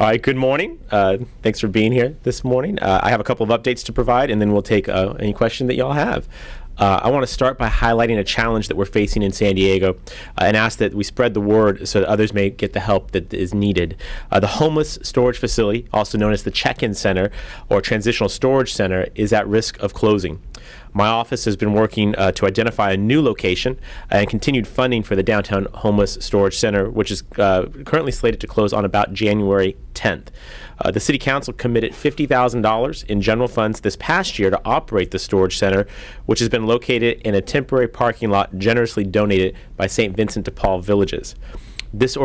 All right, good morning. Thanks for being here this morning. I have a couple of updates to provide, and then we'll take any question that y'all have. I want to start by highlighting a challenge that we're facing in San Diego and ask that we spread the word so that others may get the help that is needed. The homeless storage facility, also known as the check-in center or transitional storage center, is at risk of closing. My office has been working to identify a new location and continued funding for the downtown homeless storage center, which is currently slated to close on about January 10th. The City Council committed $50,000 in general funds this past year to operate the storage center, which has been located in a temporary parking lot generously donated by St. Vincent de Paul Villages. This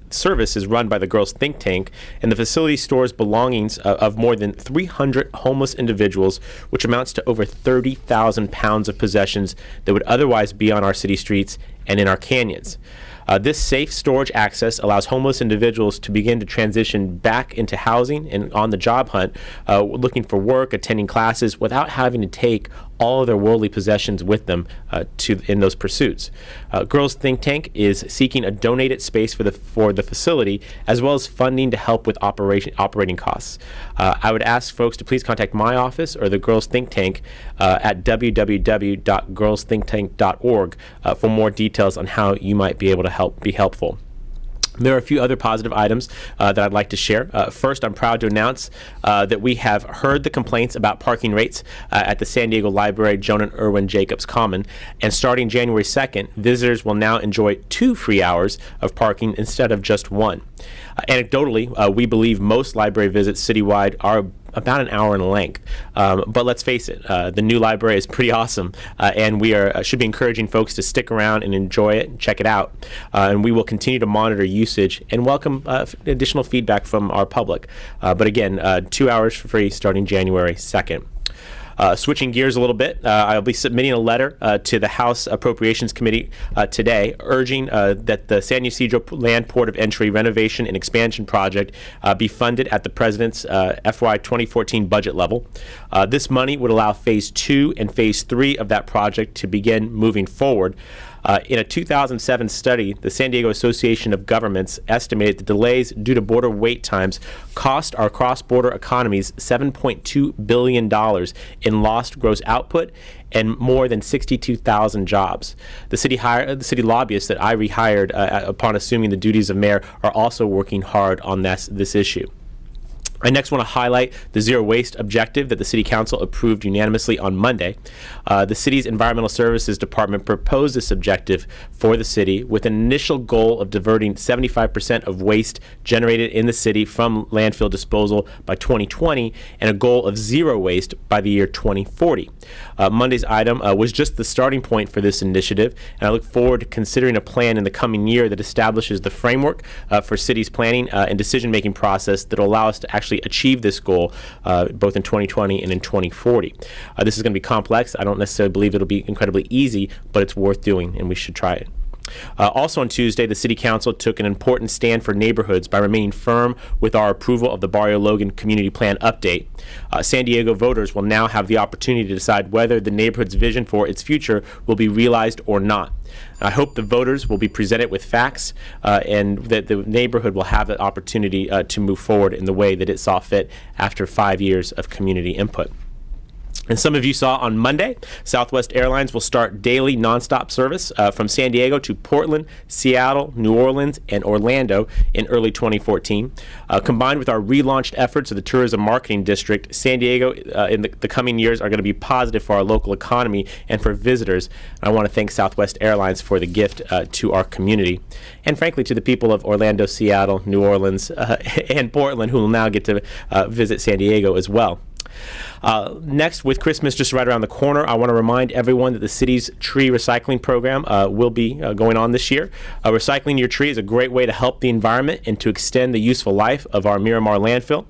service is run by the Girls Think Tank, and the facility stores belongings of more than 300 homeless individuals, which amounts to over 30,000 pounds of possessions that would otherwise be on our city streets and in our canyons. This safe storage access allows homeless individuals to begin to transition back into housing and on the job hunt, looking for work, attending classes, without having to take all of their worldly possessions with them in those pursuits. Girls Think Tank is seeking a donated space for the facility, as well as funding to help with operating costs. I would ask folks to please contact my office or the Girls Think Tank at www.girlsthinktank.org for more details on how you might be able to be helpful. There are a few other positive items that I'd like to share. First, I'm proud to announce that we have heard the complaints about parking rates at the San Diego Library Joan and Irwin Jacobs Common, and starting January 2nd, visitors will now enjoy 2 free hours of parking instead of just 1. Anecdotally, we believe most library visits citywide are about an hour in length. But let's face it, the new library is pretty awesome, and we should be encouraging folks to stick around and enjoy it and check it out. And we will continue to monitor usage and welcome additional feedback from our public. But again, 2 hours for free starting January 2nd. Switching gears a little bit, I'll be submitting a letter to the House Appropriations Committee today, urging that the San Ysidro Land Port of Entry renovation and expansion project be funded at the President's FY 2014 budget level. This money would allow Phase 2 and Phase 3 of that project to begin moving forward. In a 2007 study, the San Diego Association of Governments estimated the delays due to border wait times cost our cross-border economies $7.2 billion in lost gross output and more than 62,000 jobs. The city lobbyists that I rehired upon assuming the duties of mayor are also working hard on this issue. I next want to highlight the zero waste objective that the City Council approved unanimously on Monday. The city's Environmental Services Department proposed this objective for the city with an initial goal of diverting 75% of waste generated in the city from landfill disposal by 2020 and a goal of zero waste by the year 2040. Monday's item was just the starting point for this initiative, and I look forward to considering a plan in the coming year that establishes the framework for city's planning and decision-making process that will allow us to actually achieve this goal both in 2020 and in 2040. This is going to be complex. I don't necessarily believe it'll be incredibly easy, but it's worth doing, and we should try it. Also on Tuesday, the City Council took an important stand for neighborhoods by remaining firm with our approval of the Barrio Logan Community Plan update. San Diego voters will now have the opportunity to decide whether the neighborhood's vision for its future will be realized or not. I hope the voters will be presented with facts and that the neighborhood will have the opportunity to move forward in the way that it saw fit after 5 years of community input. And some of you saw on Monday, Southwest Airlines will start daily nonstop service from San Diego to Portland, Seattle, New Orleans, and Orlando in early 2014. Combined with our relaunched efforts of the Tourism Marketing District, San Diego in the coming years are going to be positive for our local economy and for visitors. And I want to thank Southwest Airlines for the gift to our community, and frankly to the people of Orlando, Seattle, New Orleans, and Portland, who will now get to visit San Diego as well. Next, with Christmas just right around the corner, I want to remind everyone that the city's tree recycling program will be going on this year. Recycling your tree is a great way to help the environment and to extend the useful life of our Miramar landfill.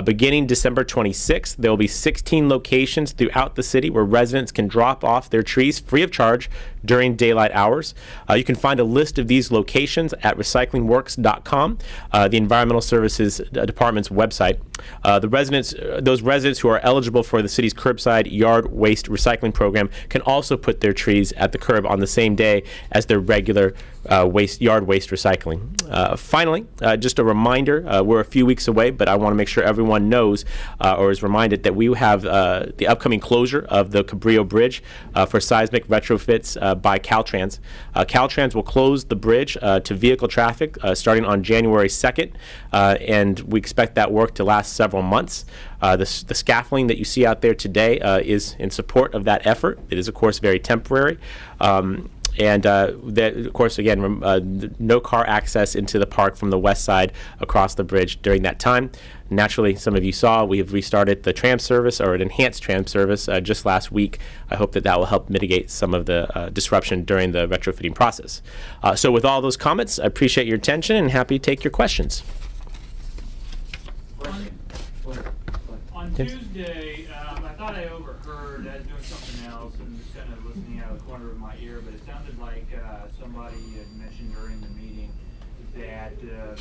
Beginning December 26th, there will be 16 locations throughout the city where residents can drop off their trees free of charge during daylight hours. You can find a list of these locations at recyclingworks.com, the Environmental Services Department's website. Those residents who are eligible eligible for the city's curbside yard waste recycling program can also put their trees at the curb on the same day as their regular yard waste recycling. Finally, just a reminder, we're a few weeks away, but I want to make sure everyone knows or is reminded that we have the upcoming closure of the Cabrillo Bridge for seismic retrofits by Caltrans. Caltrans will close the bridge to vehicle traffic starting on January 2nd, and we expect that work to last several months. The scaffolding that you see out there today is in support of that effort. It is, of course, very temporary. And that, of course, again, no car access into the park from the west side across the bridge during that time. Naturally, some of you saw we have restarted the tram service, or an enhanced tram service, just last week. I hope that will help mitigate some of the disruption during the retrofitting process. So with all those comments, I appreciate your attention and happy to take your questions. On Tuesday, I thought I overheard, I was doing something else and just kind of listening out of the corner of my ear, but it sounded like somebody had mentioned during the meeting that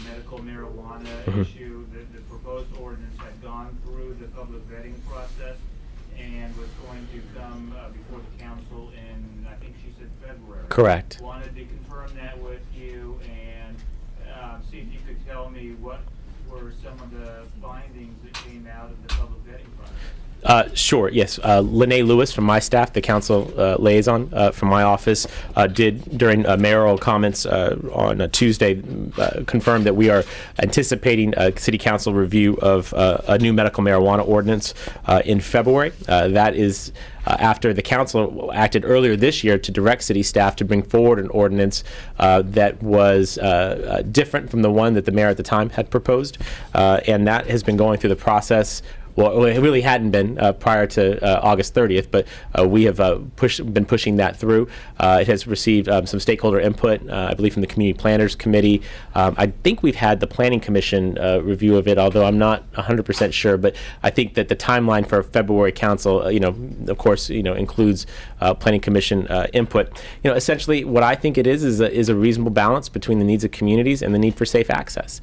medical marijuana issue, the proposed ordinance had gone through the public vetting process and was going to come before the council in, I think she said February. Correct. Wanted to confirm that with you and see if you could tell me what were some of the findings that came out of the public vetting process. Sure, yes. Lene Lewis from my staff, the council liaison from my office, did during mayoral comments on Tuesday confirm that we are anticipating a city council review of a new medical marijuana ordinance in February. That is after the council acted earlier this year to direct city staff to bring forward an ordinance that was different from the one that the mayor at the time had proposed, and that has been going through the process. Well, it really hadn't been prior to August 30th, but we have been pushing that through. It has received some stakeholder input, I believe, from the Community Planners Committee. I think we've had the Planning Commission review of it, although I'm not 100% sure. But I think that the timeline for February Council, of course, includes Planning Commission input. Essentially, what I think it is a reasonable balance between the needs of communities and the need for safe access.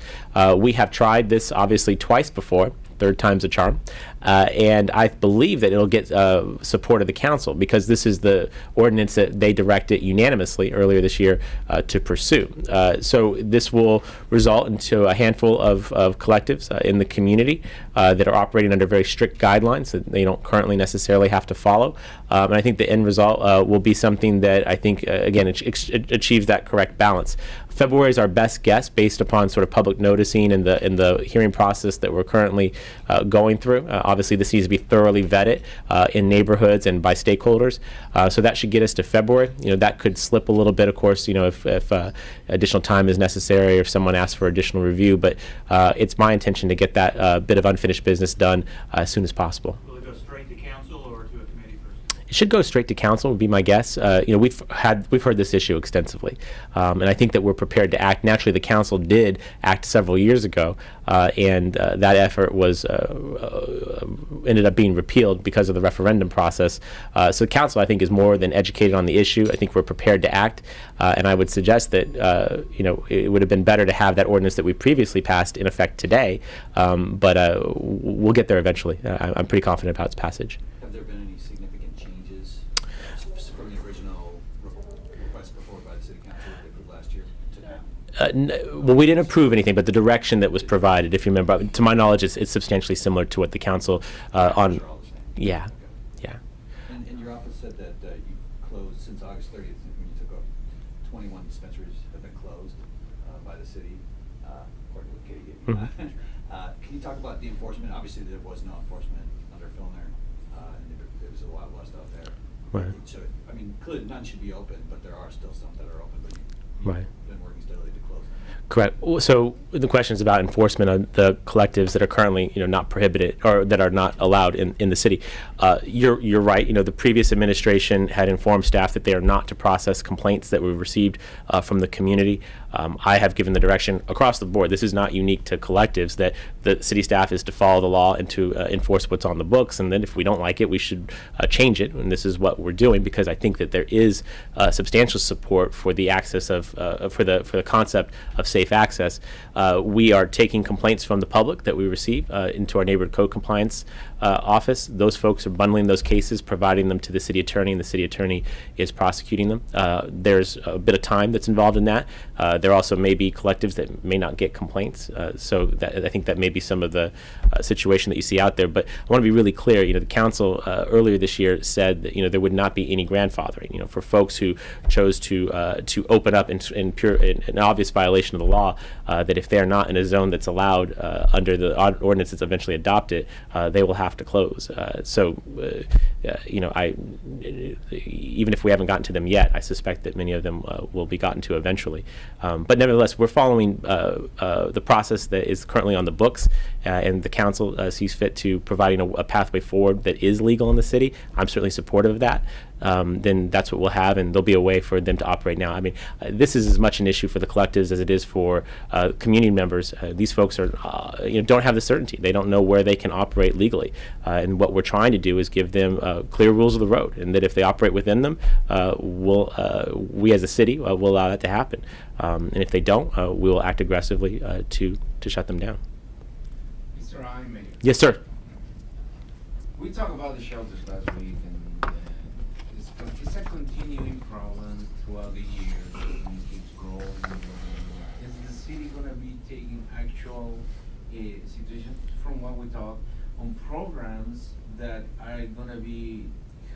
We have tried this, obviously, twice before. Third time's a charm. And I believe that it'll get support of the council because this is the ordinance that they directed unanimously earlier this year to pursue. So this will result into a handful of collectives in the community that are operating under very strict guidelines that they don't currently necessarily have to follow. And I think the end result will be something that I think, again, achieves that correct balance. February is our best guess based upon sort of public noticing and the hearing process that we're currently going through. Obviously, this needs to be thoroughly vetted in neighborhoods and by stakeholders. So that should get us to February. That could slip a little bit, of course, if additional time is necessary or if someone asks for additional review. But it's my intention to get that bit of unfinished business done as soon as possible. Will it go straight to council or to a committee first? It should go straight to council, would be my guess. We've heard this issue extensively, and I think that we're prepared to act. Naturally, the council did act several years ago, and that effort was ended up being repealed because of the referendum process. So the council, I think, is more than educated on the issue. I think we're prepared to act, and I would suggest that it would have been better to have that ordinance that we previously passed in effect today, but we'll get there eventually. I'm pretty confident about its passage. Have there been any significant changes from the original request put forward by the city council that they approved last year to now? Well, we didn't approve anything, but the direction that was provided, if you remember, to my knowledge, it's substantially similar to what the council on. All the same. Yeah, Okay. yeah. And your office said that you closed since August 30th when you took over. 21 dispensaries have been closed by the city, according to what Katie gave me. Can you talk about the enforcement? Obviously, there was no enforcement under Filner, and there was a Wild West out there. Right. So, I mean, clearly none should be open, but there are still some that are open. But you've Right. been working steadily to close them. Correct. So the question is about enforcement of the collectives that are currently, not prohibited or that are not allowed in the city. You're right. The previous administration had informed staff that they are not to process complaints that were received from the community. I have given the direction across the board. This is not unique to collectives, that the city staff is to follow the law and to enforce what's on the books. And then if we don't like it, we should change it. And this is what we're doing because I think that there is substantial support for the access of for the concept of safe access. We are taking complaints from the public that we receive into our neighborhood code compliance office. Those folks are bundling those cases, providing them to the city attorney, and the city attorney is prosecuting them. There's a bit of time that's involved in that. There also may be collectives that may not get complaints. So I think that may be some of the situation that you see out there. But I want to be really clear. The council earlier this year said that there would not be any grandfathering. For folks who chose to open up in obvious violation of the law, that if they're not in a zone that's allowed under the ordinance that's eventually adopted, they will have to close. Even if we haven't gotten to them yet, I suspect that many of them will be gotten to eventually. But nevertheless, we're following the process that is currently on the books, and the council sees fit to providing a pathway forward that is legal in the city. I'm certainly supportive of that. Then that's what we'll have, and there'll be a way for them to operate now. I mean, this is as much an issue for the collectives as it is for community members. These folks are, don't have the certainty. They don't know where they can operate legally, and what we're trying to do is give them clear rules of the road, and that if they operate within them, we as a city will allow that to happen. And if they don't, we will act aggressively to shut them down. Mr. Jaime. Yes, sir. We talked about the shelters last week, and it's a continuing problem throughout the year. It keeps growing and growing. Is the city going to be taking actual situation from what we talk on programs that are going to be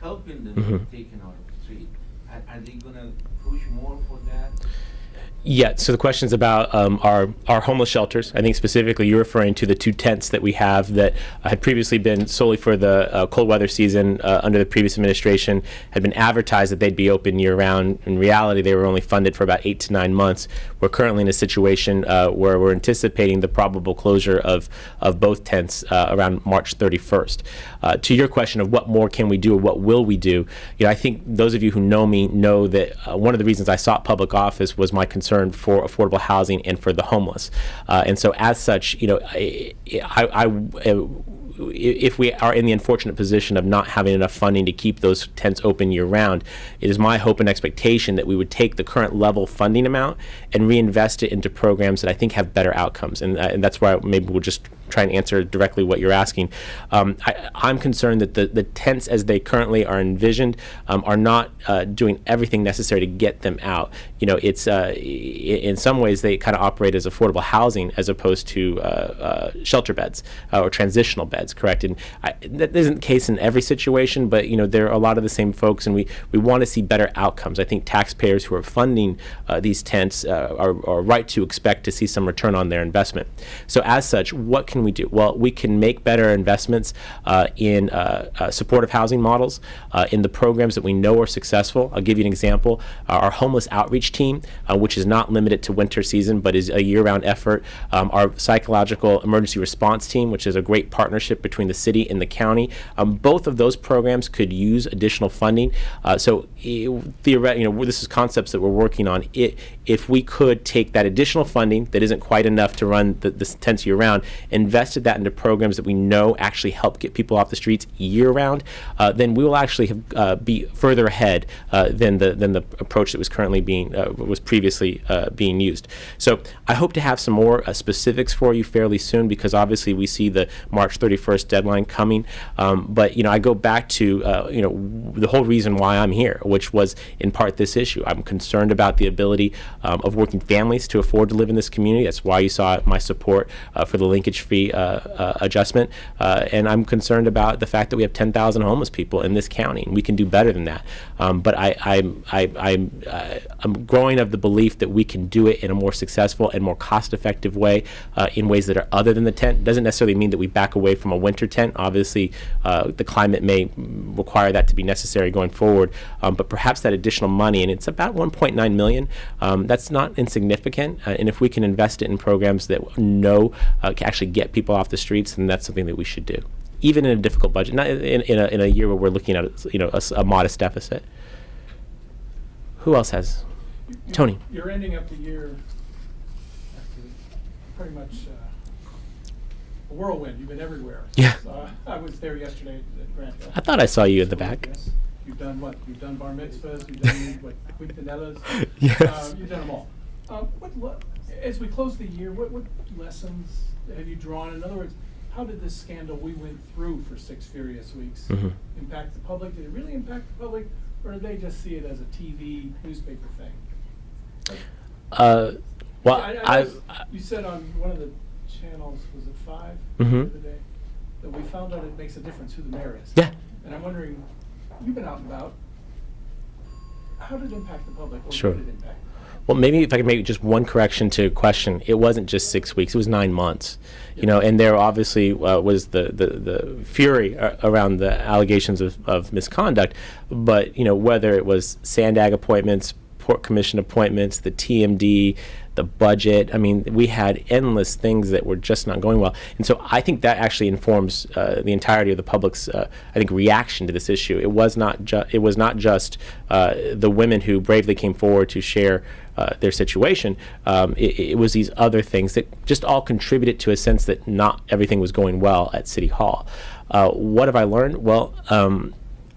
helping them taken out of the street? Are they going to push more for that? Yeah, so the question is about our homeless shelters. I think specifically you're referring to the 2 tents that we have that had previously been solely for the cold weather season under the previous administration, had been advertised that they'd be open year-round. In reality, they were only funded for about 8 to 9 months. We're currently in a situation where we're anticipating the probable closure of both tents around March 31st. To your question of what more can we do or what will we do, I think those of you who know me know that one of the reasons I sought public office was my concern for affordable housing and for the homeless. And so as such, if we are in the unfortunate position of not having enough funding to keep those tents open year-round, it is my hope and expectation that we would take the current level funding amount and reinvest it into programs that I think have better outcomes. And that's why maybe we'll just try and answer directly what you're asking. I'm concerned that the tents as they currently are envisioned are not doing everything necessary to get them out. It's in some ways they kind of operate as affordable housing as opposed to shelter beds or transitional beds, correct? And that isn't the case in every situation, but there are a lot of the same folks, and we want to see better outcomes. I think taxpayers who are funding these tents are right to expect to see some return on their investment. So as such, what can we do? Well, we can make better investments in supportive housing models, in the programs that we know are successful. I'll give you an example. Our homeless outreach team, which is not limited to winter season, but is a year-round effort. Our psychological emergency response team, which is a great partnership between the city and the county. Both of those programs could use additional funding. So theoretically, this is concepts that we're working on. If we could take that additional funding that isn't quite enough to run the tents year-round, invested that into programs that we know actually help get people off the streets year-round, then we will actually be further ahead than the approach that was currently previously being used. So I hope to have some more specifics for you fairly soon, because obviously we see the March 31st deadline coming. But I go back to the whole reason why I'm here, which was in part this issue. I'm concerned about the ability of working families to afford to live in this community. That's why you saw my support for the linkage fee adjustment, and I'm concerned about the fact that we have 10,000 homeless people in this county, and we can do better than that. But I'm growing of the belief that we can do it in a more successful and more cost-effective way, in ways that are other than the tent. Doesn't necessarily mean that we back away from a winter tent. Obviously, the climate may require that to be necessary going forward, but perhaps that additional money, and it's about $1.9 million, that's not insignificant, and if we can invest it in programs that can actually get people off the streets, then that's something that we should do, even in a difficult budget, not in a year where we're looking at a modest deficit. Who else has? Tony. You're ending up the year after pretty much a whirlwind. You've been everywhere. Yeah. I was there yesterday at Grant Hill. I thought I saw you in the back. Yes. You've done what? You've done bar mitzvahs. You've done quinceañeras. Yes. You've done them all. As we close the year, what lessons have you drawn? In other words, how did this scandal we went through for 6 furious weeks impact the public? Did it really impact the public, or did they just see it as a TV newspaper thing? Well, You said on one of the channels, was it 5 Mhm. the other day, that we found out it makes a difference who the mayor is. Yeah. And I'm wondering, you've been out and about, how did it impact the public, or Sure. did it impact? Well, maybe if I could make just one correction to a question, it wasn't just 6 weeks; it was 9 months. You know, and there obviously was the fury around the allegations of misconduct, but you know, whether it was Sandag appointments, Port Commission appointments, the TMD, the budget. I mean, we had endless things that were just not going well, and so I think that actually informs the entirety of the public's, I think, reaction to this issue. It was not just the women who bravely came forward to share their situation. It was these other things that just all contributed to a sense that not everything was going well at City Hall. What have I learned? Well,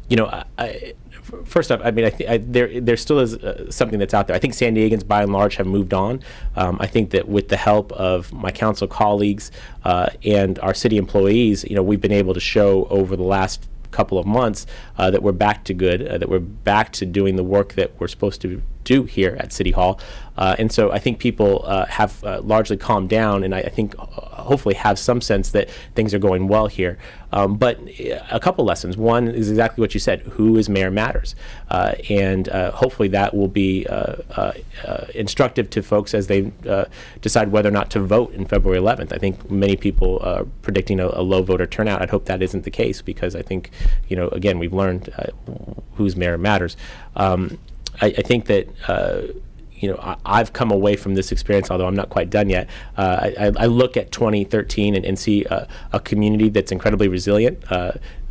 you know, first off, I mean, there still is something that's out there. I think San Diegans, by and large, have moved on. I think that with the help of my council colleagues and our city employees, you know, we've been able to show over the last couple of months that we're back to good, that we're back to doing the work that we're supposed to do here at City Hall. And so I think people have largely calmed down, and I think hopefully have some sense that things are going well here. But a couple lessons. One is exactly what you said: who is mayor matters, and hopefully that will be instructive to folks as they decide whether or not to vote in February 11th. I think many people are predicting a low voter turnout. I'd hope that isn't the case, because I think, you know, again, we've learned whose mayor matters. I think that you know, I've come away from this experience, although I'm not quite done yet. I look at 2013 and see a community that's incredibly resilient,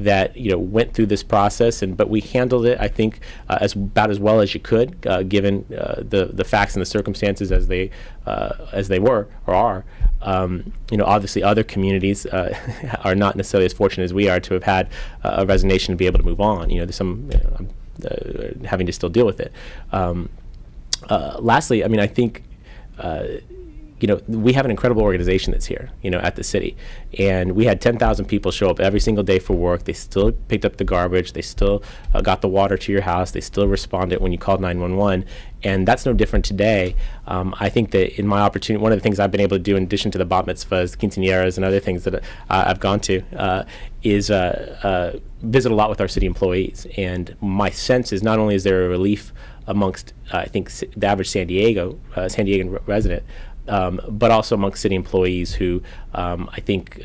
that, you know, went through this process, but we handled it, I think, about as well as you could, given the facts and the circumstances as they were or are. You know, obviously other communities are not necessarily as fortunate as we are to have had a resignation to be able to move on. You know, there's some having to still deal with it. Lastly, I mean, I think, you know, we have an incredible organization that's here, you know, at the city. And we had 10,000 people show up every single day for work. They still picked up the garbage. They still got the water to your house. They still responded when you called 911. And that's no different today. I think that in my opportunity, one of the things I've been able to do, in addition to the bat mitzvahs, quinceañeras, and other things that I've gone to, is visit a lot with our city employees. And my sense is not only is there a relief amongst, I think, the average San Diegan resident, but also amongst city employees who I think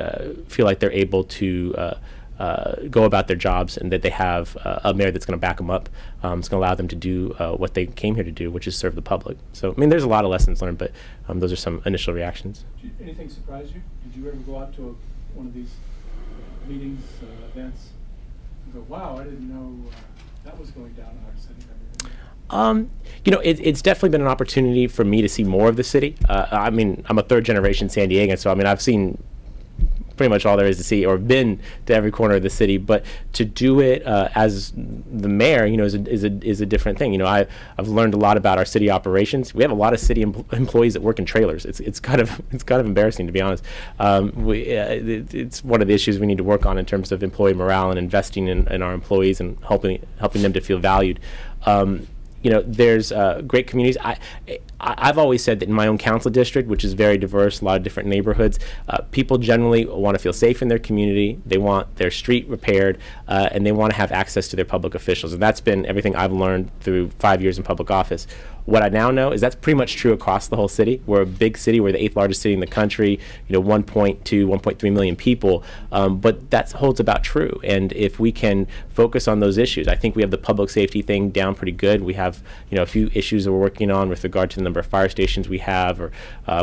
feel like they're able to go about their jobs, and that they have a mayor that's going to back them up. It's going to allow them to do what they came here to do, which is serve the public. So, I mean, there's a lot of lessons learned, but those are some initial reactions. Anything surprise you? Did you ever go out to one of these meetings, events, and go, wow, I didn't know that was going down in our city? You know, it's definitely been an opportunity for me to see more of the city. I mean, I'm a third generation San Diegan, so I mean, I've seen pretty much all there is to see, or been to every corner of the city. But to do it as the mayor, you know, is a different thing. You know, I've learned a lot about our city operations. We have a lot of city employees that work in trailers. It's kind of embarrassing, to be honest. It's one of the issues we need to work on in terms of employee morale and investing in our employees and helping them to feel valued. You know, there's great communities. I've always said that in my own council district, which is very diverse, a lot of different neighborhoods, people generally want to feel safe in their community. They want their street repaired, and they want to have access to their public officials. And that's been everything I've learned through 5 years in public office. What I now know is that's pretty much true across the whole city. We're a big city. We're the 8th largest city in the country, you know, 1.3 million people. But that holds about true. And if we can focus on those issues, I think we have the public safety thing down pretty good. We have, you know, a few issues that we're working on with regard to the number of fire stations we have, or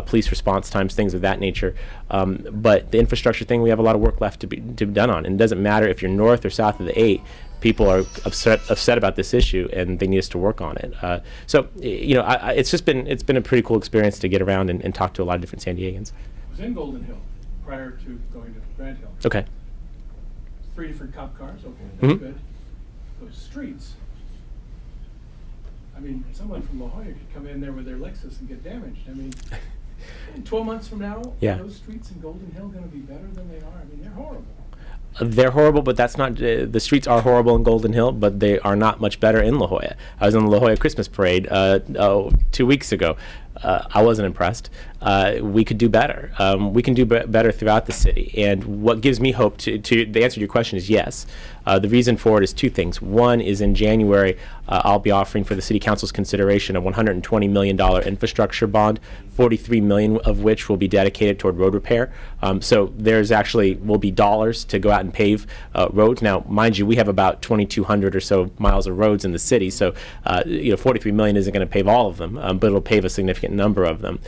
police response times, things of that nature. But the infrastructure thing, we have a lot of work left to be done on. And it doesn't matter if you're north or south of the 8. People are upset about this issue, and they need us to work on it. So, you know, it's been a pretty cool experience to get around and talk to a lot of different San Diegans. I was in Golden Hill prior to going to Grand Hill. Okay. 3 different cop cars. Okay, that's Mhm. good. Those streets. I mean, someone from La Jolla could come in there with their Lexus and get damaged. I mean, In 12 months from now, Yeah. are those streets in Golden Hill gonna be better than they are? I mean, they're horrible. They're horrible, but that's not, the streets are horrible in Golden Hill, but they are not much better in La Jolla. I was in the La Jolla Christmas parade 2 weeks ago. I wasn't impressed. We could do better. We can do better throughout the city. And what gives me hope to the answer to your question is yes. The reason for it is two things. One is in January, I'll be offering for the City Council's consideration a $120 million infrastructure bond, $43 million of which will be dedicated toward road repair. So there's actually will be dollars to go out and pave roads. Now, mind you, we have about 2,200 or so miles of roads in the city, so $43 million isn't going to pave all of them, but it'll pave a significant number of them.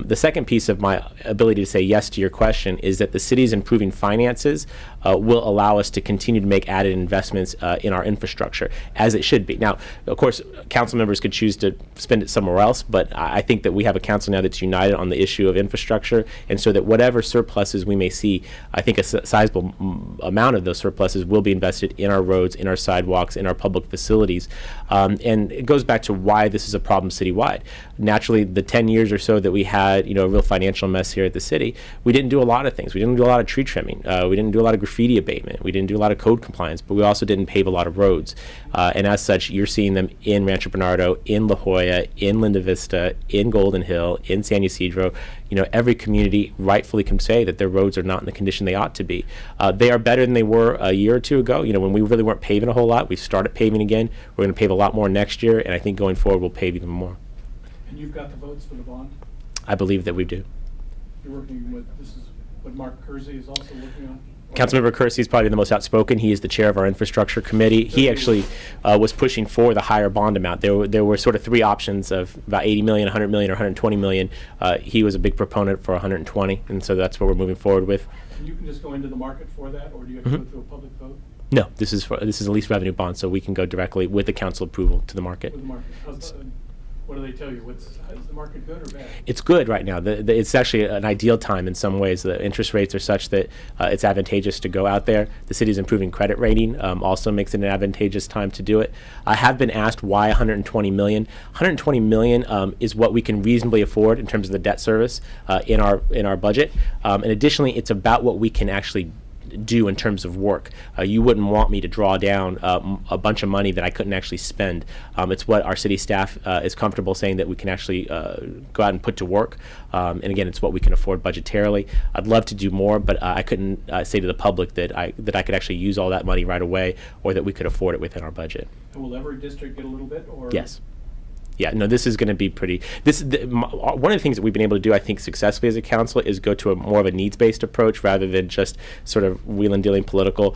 The second piece of my ability to say yes to your question is that the city's improving finances will allow us to continue to make added investments in our infrastructure, as it should be. Now, of course, council members could choose to spend it somewhere else, but I think that we have a council now that's united on the issue of infrastructure, and so that whatever surpluses we may see, I think a sizable amount of those surpluses will be invested in our roads, in our sidewalks, in our public facilities. And it goes back to why this is a problem citywide. Naturally, the 10 years or so that we had, a real financial mess here at the city, we didn't do a lot of things. We didn't do a lot of tree trimming. We didn't do a lot of graffiti abatement. We didn't do a lot of code compliance, but we also didn't pave a lot of roads. And as such, you're seeing them in Rancho Bernardo, in La Jolla, in Linda Vista, in Golden Hill, in San Ysidro. Every community rightfully can say that their roads are not in the condition they ought to be. They are better than they were a year or two ago. When we really weren't paving a whole lot, we started paving again. We're going to pave a lot more next year, and I think going forward we'll pave even more. And you've got the votes for the bond? I believe that we do. You're working with, this is what Mark Kersey is also working on? Councilmember Kersey is probably the most outspoken. He is the chair of our infrastructure committee. He actually was pushing for the higher bond amount. There were sort of three options of about 80 million, 100 million, or 120 million. He was a big proponent for 120, and so that's what we're moving forward with. And you can just go into the market for that, or do you have to go through a public vote No, this is a lease revenue bond, so we can go directly with the council approval to the market. with the market? What do they tell you? Is the market good or bad? It's good right now. It's actually an ideal time in some ways. The interest rates are such that it's advantageous to go out there. The city's improving credit rating also makes it an advantageous time to do it. I have been asked why 120 million. 120 million is what we can reasonably afford in terms of the debt service in our budget. And additionally, it's about what we can actually do in terms of work. You wouldn't want me to draw down a bunch of money that I couldn't actually spend. It's what our city staff is comfortable saying that we can actually go out and put to work. And again, it's what we can afford budgetarily. I'd love to do more, but I couldn't say to the public that I could actually use all that money right away, or that we could afford it within our budget. And will every district get a little bit, or? Yes. Yeah, no, this is going to be pretty. One of the things that we've been able to do, I think, successfully as a council is go to more of a needs-based approach rather than just sort of wheeling dealing political.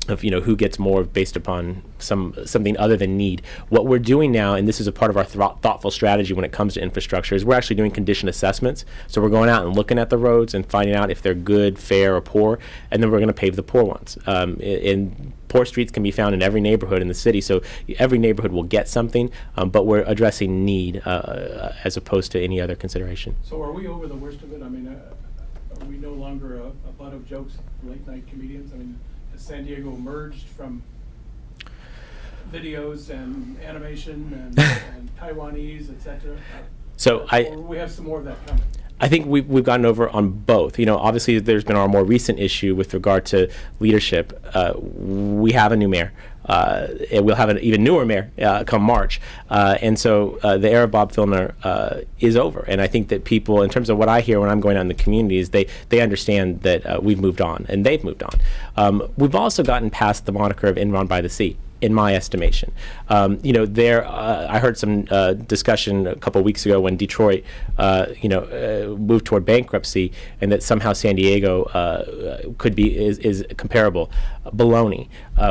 Of who gets more based upon something other than need. What we're doing now, and this is a part of our thoughtful strategy when it comes to infrastructure, is we're actually doing condition assessments. So we're going out and looking at the roads and finding out if they're good, fair, or poor, and then we're going to pave the poor ones. And poor streets can be found in every neighborhood in the city, so every neighborhood will get something, but we're addressing need as opposed to any other consideration. So are we over the worst of it? I mean, are we no longer a butt of jokes, late-night comedians? I mean, San Diego emerged from videos and animation and Taiwanese, etc. So or we have some more of that coming. I think we've gotten over on both. Obviously there's been our more recent issue with regard to leadership. We have a new mayor. And we'll have an even newer mayor come March. And so the era of Bob Filner is over. And I think that people, in terms of what I hear when I'm going out in the communities, they understand that we've moved on, and they've moved on. We've also gotten past the moniker of Enron by the Sea, in my estimation. I heard some discussion a couple of weeks ago when Detroit, moved toward bankruptcy, and that somehow San Diego is comparable. Baloney.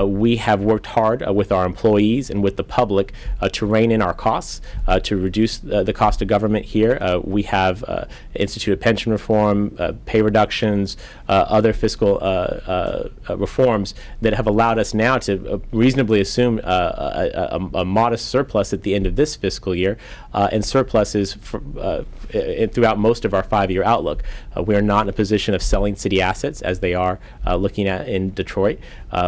We have worked hard with our employees and with the public to rein in our costs, to reduce the cost of government here. We have instituted pension reform, pay reductions, other fiscal reforms that have allowed us now to reasonably reasonably assume a modest surplus at the end of this fiscal year, and surpluses throughout most of our 5-year outlook. We are not in a position of selling city assets as they are looking at in Detroit.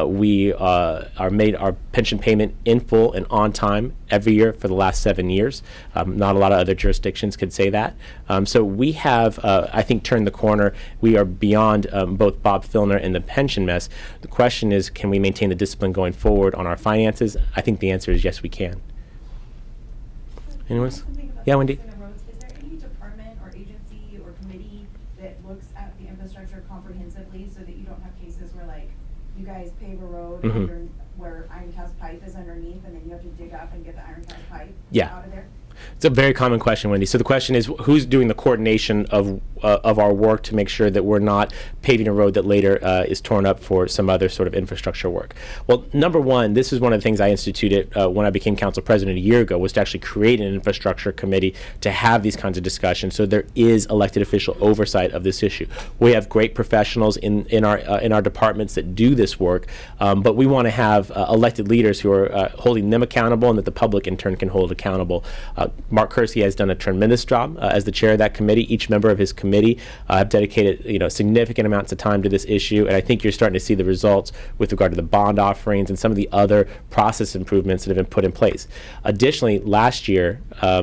We are made our pension payment in full and on time every year for the last 7 years. Not a lot of other jurisdictions could say that. So we have, I think, turned the corner. We are beyond both Bob Filner and the pension mess. The question is, can we maintain the discipline going forward on our finances? I think the answer is yes, we can. Anyone else? Yeah, Wendy? Is there any department or agency or committee that looks at the infrastructure comprehensively so that you don't have cases where, like, you guys pave a road under, where iron cast pipe is underneath, and then you have to dig up and get the iron cast pipe out of there? It's a very common question, Wendy. So the question is, who's doing the coordination of our work to make sure that we're not paving a road that later is torn up for some other sort of infrastructure work? Well, number one, this is one of the things I instituted when I became council president a year ago, was to actually create an infrastructure committee to have these kinds of discussions. So there is elected official oversight of this issue. We have great professionals in our departments that do this work, but we want to have elected leaders who are holding them accountable, and that the public in turn can hold accountable. Mark Kersey has done a tremendous job as the chair of that committee. Each member of his committee have dedicated significant amounts of time to this issue, and I think you're starting to see the results with regard to the bond offerings and some of the other process improvements that have been put in place. Additionally, last year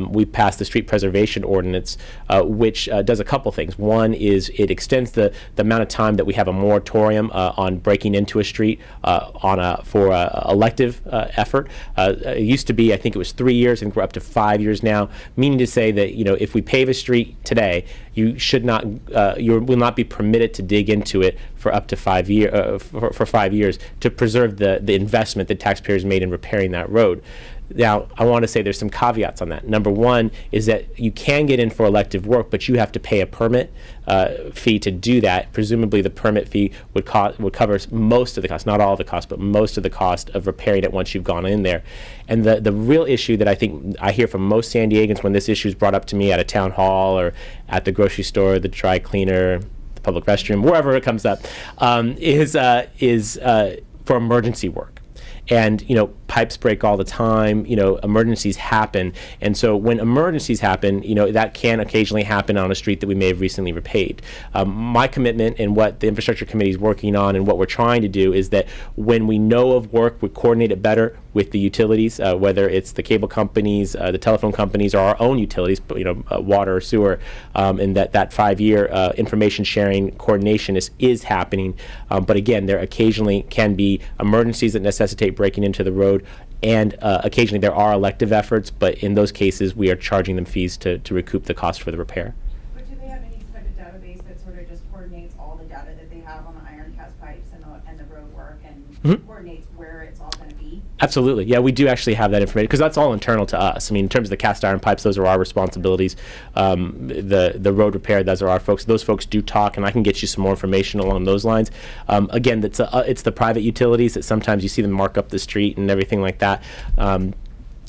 we passed the street preservation ordinance, which does a couple things. One is it extends the amount of time that we have a moratorium on breaking into a street for a elective effort. It used to be, I think it was 3 years, and we're up to 5 years now, meaning to say that if we pave a street today, you should not, you will not be permitted to dig into it for up to 5 years, for 5 years, to preserve the investment that taxpayers made in repairing that road. Now, I want to say there's some caveats on that. Number one is that you can get in for elective work, but you have to pay a permit fee to do that. Presumably, the permit fee would cover most of the cost, not all of the cost, but most of the cost of repairing it once you've gone in there. And the real issue that I think I hear from most San Diegans when this issue is brought up to me at a town hall or at the grocery store, the dry cleaner, the public restroom, wherever it comes up, is for emergency work. And pipes break all the time. Emergencies happen, and so when emergencies happen, that can occasionally happen on a street that we may have recently repaved. My commitment and what the infrastructure committee is working on, and what we're trying to do, is that when we know of work, we coordinate it better with the utilities, whether it's the cable companies, the telephone companies, or our own utilities, water or sewer, and that 5-year information sharing coordination is happening. But again, there occasionally can be emergencies that necessitate breaking into the road, and occasionally there are elective efforts, but in those cases we are charging them fees to recoup the cost for the repair. But do they have any type of database that sort of just coordinates all the data that they have on the iron cast pipes and the road work, and coordinates where it's all going to be? Absolutely. Yeah, we do actually have that information, because that's all internal to us. I mean, in terms of the cast iron pipes, those are our responsibilities. The road repair, those are our folks. Those folks do talk, and I can get you some more information along those lines. Again, it's the private utilities that sometimes you see them mark up the street and everything like that.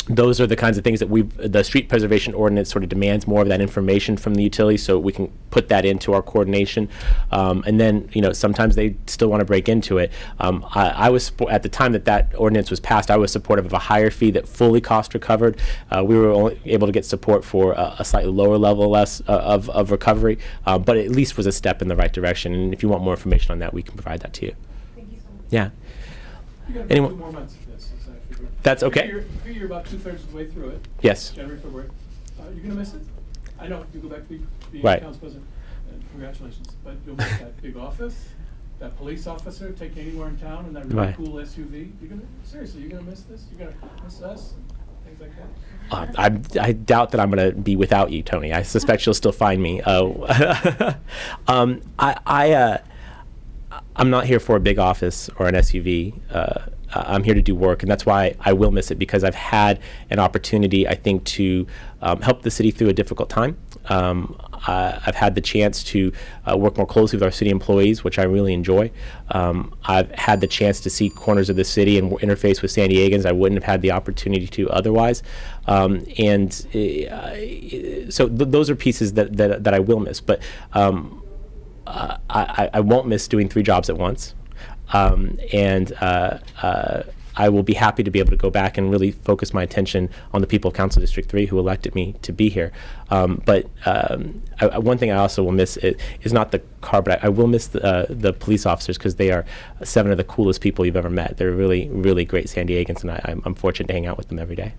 Those are the kinds of things that the street preservation ordinance sort of demands more of that information from the utilities, so we can put that into our coordination. And then, sometimes they still want to break into it. I was, at the time that ordinance was passed, I was supportive of a higher fee that fully cost recovered. We were only able to get support for a slightly lower level of recovery, but it at least was a step in the right direction. And if you want more information on that, we can provide that to you. Thank you so much. Yeah. You got Anyone? 2 more months of this, as I figured. That's okay. You're about 2/3 of the way through it. Yes. January, February. You're going to miss it. I know, you go back to being Right. council president, and congratulations. But you'll miss that big office, that police officer taking you anywhere in town, and that really Right. cool SUV. Seriously, you're going to miss this? You're going to miss us and things like that? I doubt that I'm going to be without you, Tony. I suspect you'll still find me. I'm not here for a big office or an SUV. I'm here to do work, and that's why I will miss it, because I've had an opportunity, I think, to help the city through a difficult time. I've had the chance to work more closely with our city employees, which I really enjoy. I've had the chance to see corners of the city and interface with San Diegans I wouldn't have had the opportunity to otherwise. So those are pieces that I will miss. But I won't miss doing 3 jobs at once. And I will be happy to be able to go back and really focus my attention on the people of Council District 3 who elected me to be here. But one thing I also will miss is not the car, but I will miss the police officers, because they are 7 of the coolest people you've ever met. They're really, really great San Diegans, and I'm fortunate to hang out with them every day.